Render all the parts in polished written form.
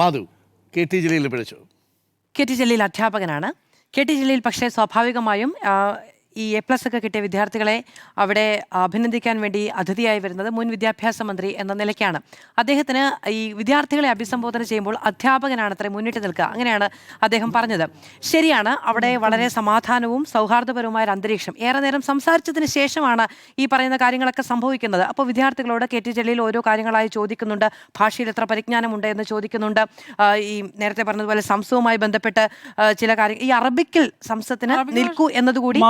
Madhu, K T Jaleel പിഴച്ചു. K T Jaleel അധ്യാപകനാണ്. K T Jaleel പക്ഷേ സ്വാഭാവികമായും ഈ A+ ഒക്കെ കിട്ടിയ വിദ്യാർത്ഥികളെ അവിടെ അഭിനന്ദിക്കാൻ വേണ്ടി അതിഥിയായി വരുന്നത് മുൻ വിദ്യാഭ്യാസ മന്ത്രി എന്ന നിലയ്ക്കാണ്. അദ്ദേഹത്തിന് ഈ വിദ്യാർത്ഥികളെ അഭിസംബോധന ചെയ്യുമ്പോൾ അധ്യാപകനാണ് അത്ര മുന്നിട്ട് നിൽക്കുക, അങ്ങനെയാണ് അദ്ദേഹം പറഞ്ഞത്. ശരിയാണ്, അവിടെ വളരെ സമാധാനവും സൗഹാർദ്ദപരവുമായ ഒരു അന്തരീക്ഷം. ഏറെ നേരം സംസാരിച്ചതിന് ശേഷമാണ് ഈ പറയുന്ന കാര്യങ്ങളൊക്കെ സംഭവിക്കുന്നത്. അപ്പോൾ വിദ്യാർത്ഥികളോട് കെ ടി ജലീൽ ഓരോ കാര്യങ്ങളായി ചോദിക്കുന്നുണ്ട്. ഭാഷയിൽ എത്ര പരിജ്ഞാനമുണ്ട് എന്ന് ചോദിക്കുന്നുണ്ട്. ഈ നേരത്തെ പറഞ്ഞതുപോലെ സംസ്കൃതവുമായി ബന്ധപ്പെട്ട് ചില കാര്യങ്ങൾ, ഈ അറബിക്കിൽ സംസ്കൃതത്തിന് നിൽക്കൂ എന്നതുകൂടി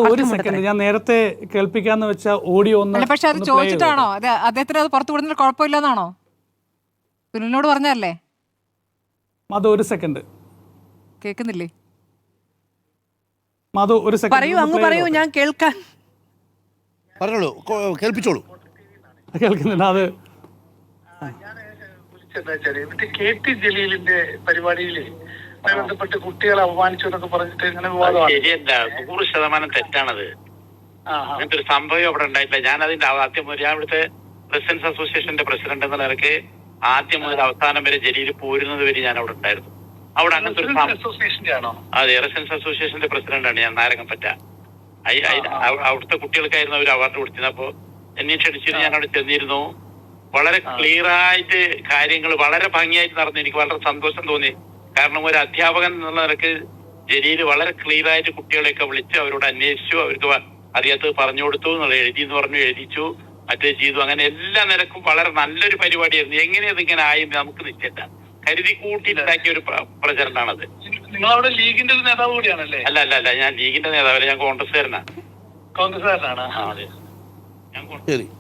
ഒരു സെക്കൻഡ്, ഞാൻ നേരത്തെ കേൾപ്പിക്കാന്ന് വെച്ച ഓഡിയോ ഒന്ന്. പക്ഷെ അത് ചോദിച്ചിട്ടാണോ അദ്ദേഹത്തിന് അത് പുറത്തു വിടുന്നതിൽ കുഴപ്പമില്ലെന്നാണോ സുനിലിനോട് പറഞ്ഞല്ലേ? മധു ഒരു സെക്കൻഡ് കേൾക്കുന്നില്ലേ? മധു ഒരു സെക്കൻഡ് പറയൂ, അങ്ങ് പറയൂ, ഞാൻ കേൾക്കാൻ. പറഞ്ഞോളൂ, കേൾപ്പിച്ചോളൂ. കേൾക്കുന്നുണ്ട്. അത് കെ ടി ജലീലിന്റെ പരിപാടിയിൽ ബന്ധപ്പെട്ട് കുട്ടികളെ അപമാനിച്ചു എന്നൊക്കെ പറഞ്ഞിട്ട് ഇങ്ങനെ ശരിയല്ല, 100% തെറ്റാണത്. അങ്ങനത്തെ ഒരു സംഭവം അവിടെ ഉണ്ടായിട്ടില്ല. ഞാൻ അതിന്റെ ആദ്യം ഞാൻ ഇവിടുത്തെ റെസിഡൻസ് അസോസിയേഷന്റെ പ്രസിഡന്റ് എന്ന നിലയ്ക്ക് ആദ്യം മുതൽ അവസാനം വരെ ജലീൽ പോരുന്നത് വരെ ഞാൻ അവിടെ ഉണ്ടായിരുന്നു. അവിടെ അങ്ങനത്തെ ഒരു അസോസിയേഷന്റെ ആണോ? അതെ, റെസിഡൻസ് അസോസിയേഷന്റെ പ്രസിഡന്റാണ് ഞാൻ, നാരങ്ങപ്പറ്റ. അവിടുത്തെ കുട്ടികൾക്കായിരുന്നു അവർ അവാർഡ് കൊടുത്തിരുന്നത്. അപ്പോ എന്നെ ക്ഷണിച്ചിട്ട് ഞാൻ അവിടെ ചെന്നിരുന്നു. വളരെ ക്ലിയർ ആയിട്ട് കാര്യങ്ങൾ വളരെ ഭംഗിയായിട്ട് നടന്നു. എനിക്ക് വളരെ സന്തോഷം തോന്നി. കാരണം ഒരു അധ്യാപകൻ എന്നുള്ള നിലക്ക് ജലീൽ വളരെ ക്ലിയർ ആയിട്ട് കുട്ടികളെയൊക്കെ വിളിച്ച് അവരോട് അന്വേഷിച്ചു, അവർക്ക് അറിയാത്തത് പറഞ്ഞു കൊടുത്തു, എഴുതി എന്ന് പറഞ്ഞു, എഴുതിച്ചു, മറ്റേ ചെയ്തു. അങ്ങനെ എല്ലാ നിലക്കും വളരെ നല്ലൊരു പരിപാടിയായിരുന്നു. എങ്ങനെയത് ഇങ്ങനെ ആയി നമുക്ക് നിശ്ചയില്ല. കരുതി കൂട്ടിയിട്ടുണ്ടാക്കിയ ഒരു പ്രചരണമാണത്. നിങ്ങളവിടെ ലീഗിന്റെ ഒരു നേതാവ് കൂടിയാണല്ലേ? അല്ല അല്ല അല്ല, ഞാൻ ലീഗിന്റെ നേതാവല്ല, ഞാൻ കോൺഗ്രസ്സുകാരനാണ്. കോൺഗ്രസ്സുകാരനാണ്. അതെ,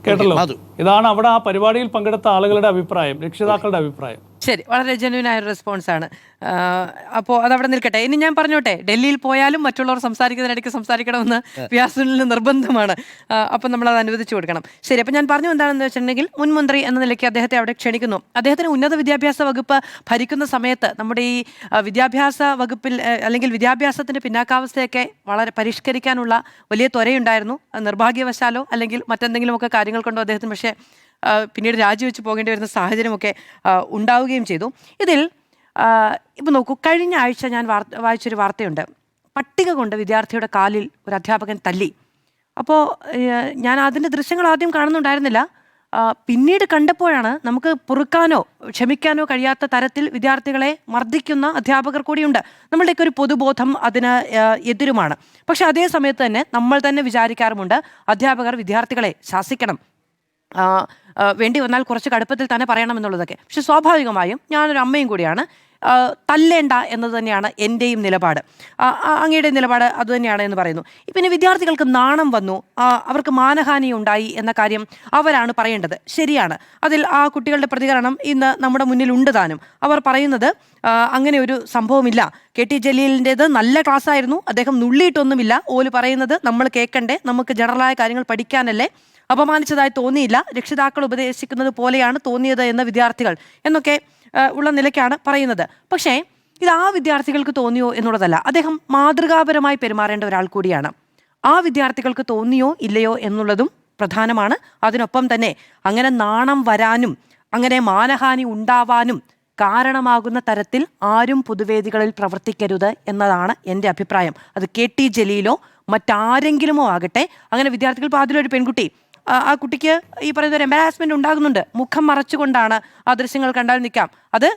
കേട്ടല്ലോ. ഇതാണ് അവിടെ ആ പരിപാടിയിൽ പങ്കെടുത്ത ആളുകളുടെ അഭിപ്രായം, രക്ഷിതാക്കളുടെ അഭിപ്രായം. ശരി, വളരെ ജെന്യൂനായ ഒരു റെസ്പോൺസാണ്. അപ്പോൾ അതവിടെ നിൽക്കട്ടെ. ഇനി ഞാൻ പറഞ്ഞോട്ടെ, ഡൽഹിയിൽ പോയാലും മറ്റുള്ളവർ സംസാരിക്കുന്നതിനിടയ്ക്ക് സംസാരിക്കണമെന്ന് വ്യാസുനിൽ നിർബന്ധമാണ്. അപ്പം നമ്മളത് അനുവദിച്ചു കൊടുക്കണം. ശരി, അപ്പം ഞാൻ പറഞ്ഞു എന്താണെന്ന് വെച്ചിട്ടുണ്ടെങ്കിൽ, മുൻ മന്ത്രി എന്ന നിലയ്ക്ക് അദ്ദേഹത്തെ അവിടെ ക്ഷണിക്കുന്നു. അദ്ദേഹത്തിന് ഉന്നത വിദ്യാഭ്യാസ വകുപ്പ് ഭരിക്കുന്ന സമയത്ത് നമ്മുടെ ഈ വിദ്യാഭ്യാസ വകുപ്പിൽ അല്ലെങ്കിൽ വിദ്യാഭ്യാസത്തിൻ്റെ പിന്നാക്കാവസ്ഥയൊക്കെ വളരെ പരിഷ്കരിക്കാനുള്ള വലിയ ത്വരയുണ്ടായിരുന്നു. നിർഭാഗ്യവശാലോ അല്ലെങ്കിൽ മറ്റെന്തെങ്കിലുമൊക്കെ കാര്യങ്ങൾ കൊണ്ടോ അദ്ദേഹത്തിന് പക്ഷേ പിന്നീട് രാജിവെച്ച് പോകേണ്ടി വരുന്ന സാഹചര്യമൊക്കെ ഉണ്ടാവുകയും ചെയ്തു. ഇതിൽ ഇപ്പോൾ നോക്കൂ, കഴിഞ്ഞ ആഴ്ച ഞാൻ വായിച്ചൊരു വാർത്തയുണ്ട്. പട്ടിക കൊണ്ട് വിദ്യാർത്ഥിയുടെ കാലിൽ ഒരു അധ്യാപകൻ തല്ലി. അപ്പോൾ ഞാൻ അതിൻ്റെ ദൃശ്യങ്ങൾ ആദ്യം കാണുന്നുണ്ടായിരുന്നില്ല. പിന്നീട് കണ്ടപ്പോഴാണ് നമുക്ക് പൊറുക്കാനോ ക്ഷമിക്കാനോ കഴിയാത്ത തരത്തിൽ വിദ്യാർത്ഥികളെ മർദ്ദിക്കുന്ന അധ്യാപകർ കൂടിയുണ്ട്. നമ്മളുടെയൊക്കെ ഒരു പൊതുബോധം അതിന് എതിരുമാണ്. പക്ഷെ അതേ സമയത്ത് തന്നെ നമ്മൾ തന്നെ വിചാരിക്കാറുമുണ്ട്, അധ്യാപകർ വിദ്യാർത്ഥികളെ ശാസിക്കണം, വേണ്ടി വന്നാൽ കുറച്ച് കടുപ്പത്തിൽ തന്നെ പറയണമെന്നുള്ളതൊക്കെ. പക്ഷെ സ്വാഭാവികമായും ഞാനൊരു അമ്മയും കൂടിയാണ്. തല്ലേണ്ട എന്നത് തന്നെയാണ് എൻ്റെയും നിലപാട്. അങ്ങയുടെ നിലപാട് അതുതന്നെയാണ് എന്ന് പറയുന്നു. പിന്നെ വിദ്യാർത്ഥികൾക്ക് നാണം വന്നു, അവർക്ക് മാനഹാനി ഉണ്ടായി എന്ന കാര്യം അവരാണ് പറയേണ്ടത്. ശരിയാണ്, അതിൽ ആ കുട്ടികളുടെ പ്രതികരണം ഇന്ന് നമ്മുടെ മുന്നിലുണ്ട് താനും. അവർ പറയുന്നത് അങ്ങനെ ഒരു സംഭവമില്ല, കെ ടി ജലീലിൻ്റേത് നല്ല ക്ലാസ്സായിരുന്നു, അദ്ദേഹം നുള്ളിയിട്ടൊന്നുമില്ല, ഓല് പറയുന്നത് നമ്മൾ കേൾക്കണ്ടേ, നമുക്ക് ജനറലായ കാര്യങ്ങൾ പഠിക്കാനല്ലേ, അപമാനിച്ചതായി തോന്നിയില്ല, രക്ഷിതാക്കൾ ഉപദേശിക്കുന്നത് പോലെയാണ് തോന്നിയത് എന്ന വിദ്യാർത്ഥികൾ എന്നൊക്കെ ഉള്ള നിലയ്ക്കാണ് പറയുന്നത്. പക്ഷേ ഇത് ആ വിദ്യാർത്ഥികൾക്ക് തോന്നിയോ എന്നുള്ളതല്ല, അദ്ദേഹം മാതൃകാപരമായി പെരുമാറേണ്ട ഒരാൾ കൂടിയാണ്. ആ വിദ്യാർത്ഥികൾക്ക് തോന്നിയോ ഇല്ലയോ എന്നുള്ളതും പ്രധാനമാണ്. അതിനൊപ്പം തന്നെ അങ്ങനെ നാണം വരാനും അങ്ങനെ മാനഹാനി ഉണ്ടാവാനും കാരണമാകുന്ന തരത്തിൽ ആരും പൊതുവേദികളിൽ പ്രവർത്തിക്കരുത് എന്നതാണ് എൻ്റെ അഭിപ്രായം. അത് കെ ടി ജലീലോ മറ്റാരെങ്കിലുമോ ആകട്ടെ. അങ്ങനെ വിദ്യാർത്ഥികൾ, ഇപ്പോൾ അതിലൊരു പെൺകുട്ടി, ആ കുട്ടിക്ക് ഈ പറയുന്ന ഒരു എംബാരാസ്മെന്റ് ഉണ്ടാകുന്നുണ്ട്. മുഖം മറച്ചുകൊണ്ടാണ് ആ ദൃശ്യങ്ങൾ കണ്ടാൽ നിൽക്കാം. അത്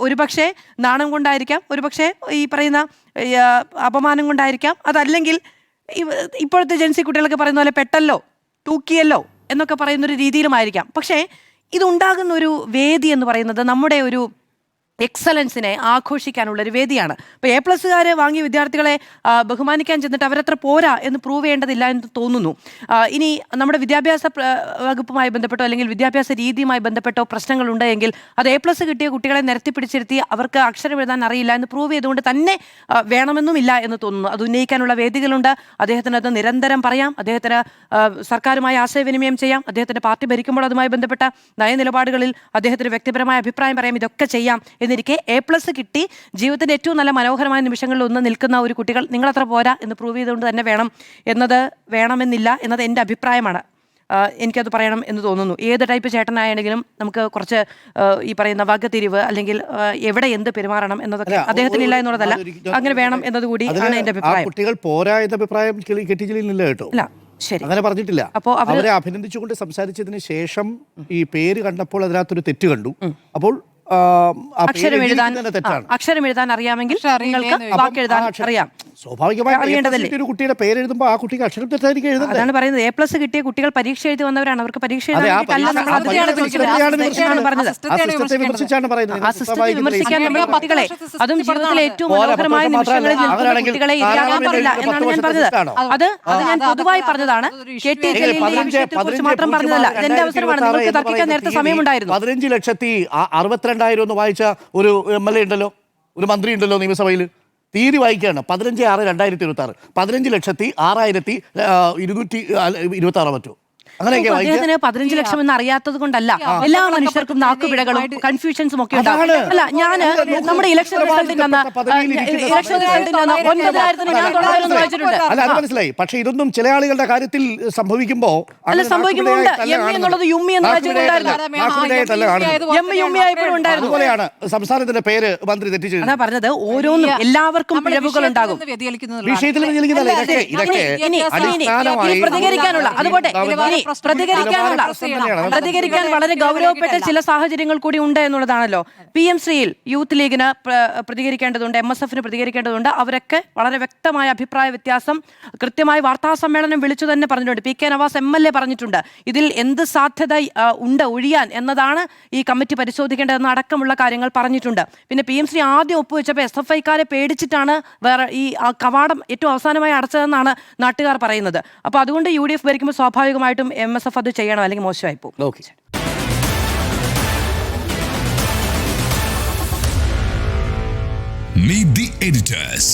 ഒരുപക്ഷെ നാണം കൊണ്ടായിരിക്കാം, ഒരുപക്ഷെ ഈ പറയുന്ന അപമാനം കൊണ്ടായിരിക്കാം, അതല്ലെങ്കിൽ ഇപ്പോഴത്തെ ജെൻസി കുട്ടികളൊക്കെ പറയുന്ന പോലെ പെട്ടല്ലോ, തൂക്കിയല്ലോ എന്നൊക്കെ പറയുന്നൊരു രീതിയിലുമായിരിക്കാം. പക്ഷേ ഇതുണ്ടാകുന്ന ഒരു വേദി എന്ന് പറയുന്നത് നമ്മുടെ ഒരു എക്സലൻസിനെ ആഘോഷിക്കാനുള്ളൊരു വേദിയാണ്. ഇപ്പോൾ A+കാർ വാങ്ങിയ വിദ്യാർത്ഥികളെ ബഹുമാനിക്കാൻ ചെന്നിട്ട് അവരത്ര പോരാ എന്ന് പ്രൂവ് ചെയ്യേണ്ടതില്ല എന്ന് തോന്നുന്നു. ഇനി നമ്മുടെ വിദ്യാഭ്യാസ വകുപ്പുമായി ബന്ധപ്പെട്ടോ അല്ലെങ്കിൽ വിദ്യാഭ്യാസ രീതിയുമായി ബന്ധപ്പെട്ടോ പ്രശ്നങ്ങളുണ്ട് എങ്കിൽ അത് A+ കിട്ടിയ കുട്ടികളെ നിരത്തിപ്പിടിച്ചിരുത്തി അവർക്ക് അക്ഷരം എഴുതാൻ അറിയില്ല എന്ന് പ്രൂവ് ചെയ്തുകൊണ്ട് തന്നെ വേണമെന്നുമില്ല എന്ന് തോന്നുന്നു. അത് ഉന്നയിക്കാനുള്ള വേദികളുണ്ട്. അദ്ദേഹത്തിന് അത് നിരന്തരം പറയാം, അദ്ദേഹത്തിന് സർക്കാരുമായി ആശയവിനിമയം ചെയ്യാം, അദ്ദേഹത്തിൻ്റെ പാർട്ടി ഭരിക്കുമ്പോൾ അതുമായി ബന്ധപ്പെട്ട നയനിലപാടുകളിൽ അദ്ദേഹത്തിന് വ്യക്തിപരമായ അഭിപ്രായം പറയാം, ഇതൊക്കെ ചെയ്യാം. എന്നിരിക്കെ A+ കിട്ടി ജീവിതത്തിൻ്റെ ഏറ്റവും നല്ല മനോഹരമായ നിമിഷങ്ങളിൽ ഒന്ന് നിൽക്കുന്ന ഒരു കുട്ടികൾ നിങ്ങളത്ര പോരാ എന്ന് പ്രൂവ് ചെയ്തുകൊണ്ട് തന്നെ വേണമെന്നില്ല എന്നത് എൻ്റെ അഭിപ്രായമാണ്. എനിക്കത് പറയണം എന്ന് തോന്നുന്നു. ഏത് ടൈപ്പ് ചേട്ടനായാണെങ്കിലും നമുക്ക് കുറച്ച് ഈ പറയുന്ന വകതിരിവ് അല്ലെങ്കിൽ എവിടെ എന്ത് പെരുമാറണം എന്നതൊക്കെ അദ്ദേഹത്തിന് ഇല്ല എന്നുള്ളതല്ല, അങ്ങനെ വേണം എന്നതുകൂടി ആണ് എന്റെ അഭിപ്രായം. കുട്ടികൾ പോരാ എന്ന അഭിപ്രായം കെട്ടി ജലീലിനില്ല കേട്ടോ. അല്ല ശരി, അങ്ങനെ പറഞ്ഞിട്ടില്ല. അപ്പോൾ അവരെ അഭിനന്ദിച്ചുകൊണ്ട് സംസാരിച്ചതിന് ശേഷം ഈ പേര് കണ്ടപ്പോൾ അതിനകത്തൊരു തെറ്റ് കണ്ടു. അപ്പോൾ അക്ഷരം എഴുതാൻ അറിയാമെങ്കിൽ നിങ്ങൾക്ക് വാക്ക് എഴുതാൻ അറിയാം. സ്വാഭാവികമായി ഒരു കുട്ടിയുടെ പേര് എഴുതുമ്പോൾ ആ കുട്ടിക്ക് അക്ഷരം തെറ്റായിരിക്കും എഴുതുന്നത്. അതാണ് പറയുന്നത്. A+ കിട്ടിയ കുട്ടികൾ പരീക്ഷ എഴുതി വന്നവരാണ്. അവർക്ക് പരീക്ഷ കുട്ടികളെ, അതും ജീവിതത്തിലെ ഏറ്റവും മനോഹരമായ നിമിഷങ്ങളിൽ നിൽക്കുന്ന കുട്ടികളെ ഇല്ലാതാക്കാൻ പാടില്ല എന്നാണ് ഞാൻ പറഞ്ഞത്. അത് ഞാൻ പൊതുവായി പറഞ്ഞതാണ്. KT ജലീലിന്റെ വിഷയത്തെ കുറിച്ച് മാത്രം പറഞ്ഞതല്ല. ഇതെന്റെ അവസരമാണ്. നിങ്ങൾക്ക് തർക്കിക്കാൻ നേരത്തെ സമയമുണ്ടായിരുന്നു. 15,62,000 എന്ന് വായിച്ച ഒരു MLA ഉണ്ടല്ലോ, ഒരു മന്ത്രി ഉണ്ടല്ലോ നിയമസഭയിൽ. തീയതി വായിക്കുകയാണ് 15/6/2026. 15,06,226 മറ്റോ അദ്ദേഹത്തിന് 15 ലക്ഷം എന്ന് അറിയാത്തത് കൊണ്ടല്ല. എല്ലാ മനുഷ്യർക്കും നാക്കുപിഴകളും കൺഫ്യൂഷൻസും ഒക്കെ ഉണ്ടാകും. അല്ല, ഞാൻ നമ്മുടെ ഇലക്ഷൻ റിസൾട്ടിന്റെ 9,000 ഞാൻ 9,000 വായിച്ചിട്ടുണ്ട്. അല്ല, അത് മനസ്സിലായി. പക്ഷെ ഇതൊന്നും ചില ആളുകളുടെ കാര്യത്തിൽ സംഭവിക്കുമ്പോ എന്നുള്ളത് യുമ്മി എന്ന് വായിച്ചിട്ടുണ്ടായിരുന്നു. അതുപോലെയാണ് സംസ്ഥാനത്തിന്റെ പേര് മന്ത്രി തെറ്റിച്ചത്. അതാ പറഞ്ഞത്, ഓരോന്നും എല്ലാവർക്കും പിഴവുകൾ ഉണ്ടാകും. വിഷയത്തിൽ പ്രതികരിക്കാനുള്ള അതുപോലെ പ്രതികരിക്കാൻ വളരെ ഗൗരവപ്പെട്ട ചില സാഹചര്യങ്ങൾ കൂടി ഉണ്ട് എന്നുള്ളതാണല്ലോ. PM ശ്രീയിൽ യൂത്ത് ലീഗിന് പ്രതികരിക്കേണ്ടതുണ്ട്, MSFന് പ്രതികരിക്കേണ്ടതുണ്ട്. അവരൊക്കെ വളരെ വ്യക്തമായ അഭിപ്രായ വ്യത്യാസം കൃത്യമായി വാർത്താ സമ്മേളനം വിളിച്ചു തന്നെ പറഞ്ഞിട്ടുണ്ട്. PK നവാസ് MLA പറഞ്ഞിട്ടുണ്ട്. ഇതിൽ എന്ത് സാധ്യത ഉണ്ട് ഒഴിയാൻ എന്നതാണ് ഈ കമ്മിറ്റി പരിശോധിക്കേണ്ടതെന്ന് അടക്കമുള്ള കാര്യങ്ങൾ പറഞ്ഞിട്ടുണ്ട്. പിന്നെ PM ശ്രീ ആദ്യം ഒപ്പുവെച്ചപ്പോൾ SFIക്കാരെ പേടിച്ചിട്ടാണ് വേറെ ഈ കവാടം ഏറ്റവും അവസാനമായി അടച്ചതെന്നാണ് നാട്ടുകാർ പറയുന്നത്. അപ്പോൾ അതുകൊണ്ട് UDF ഭരിക്കുമ്പോൾ സ്വാഭാവികമായിട്ടും MSF അത് ചെയ്യണം, അല്ലെങ്കിൽ മോശമായി പോകും. Meet the editors.